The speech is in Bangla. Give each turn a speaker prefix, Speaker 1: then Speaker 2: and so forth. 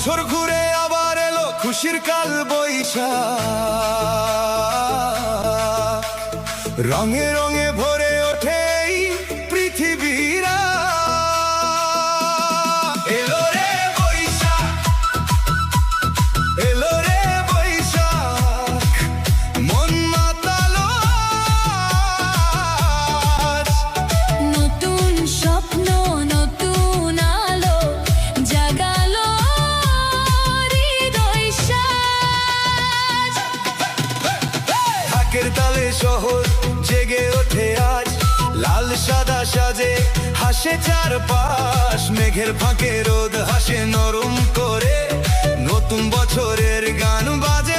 Speaker 1: বছর ঘুরে আবার এলো খুশির কাল বৈশাখ, রঙে রঙে ভরে ওঠে এই পৃথিবীরা। এলো রে বৈশাখ, এলো রে বৈশাখ, মন মাতালো আজ।
Speaker 2: নতুন স্বপ্ন নতুন আলো জাগালো হৃদয় সাজ।
Speaker 1: ঢাকের তালে শহর জেগে ওঠে আজ, লাল সাদা সাজে হাসে চারপাশ, মেঘের ফাঁকে রোদ হাসে নরম করে, নতুন বছরের গান বাজে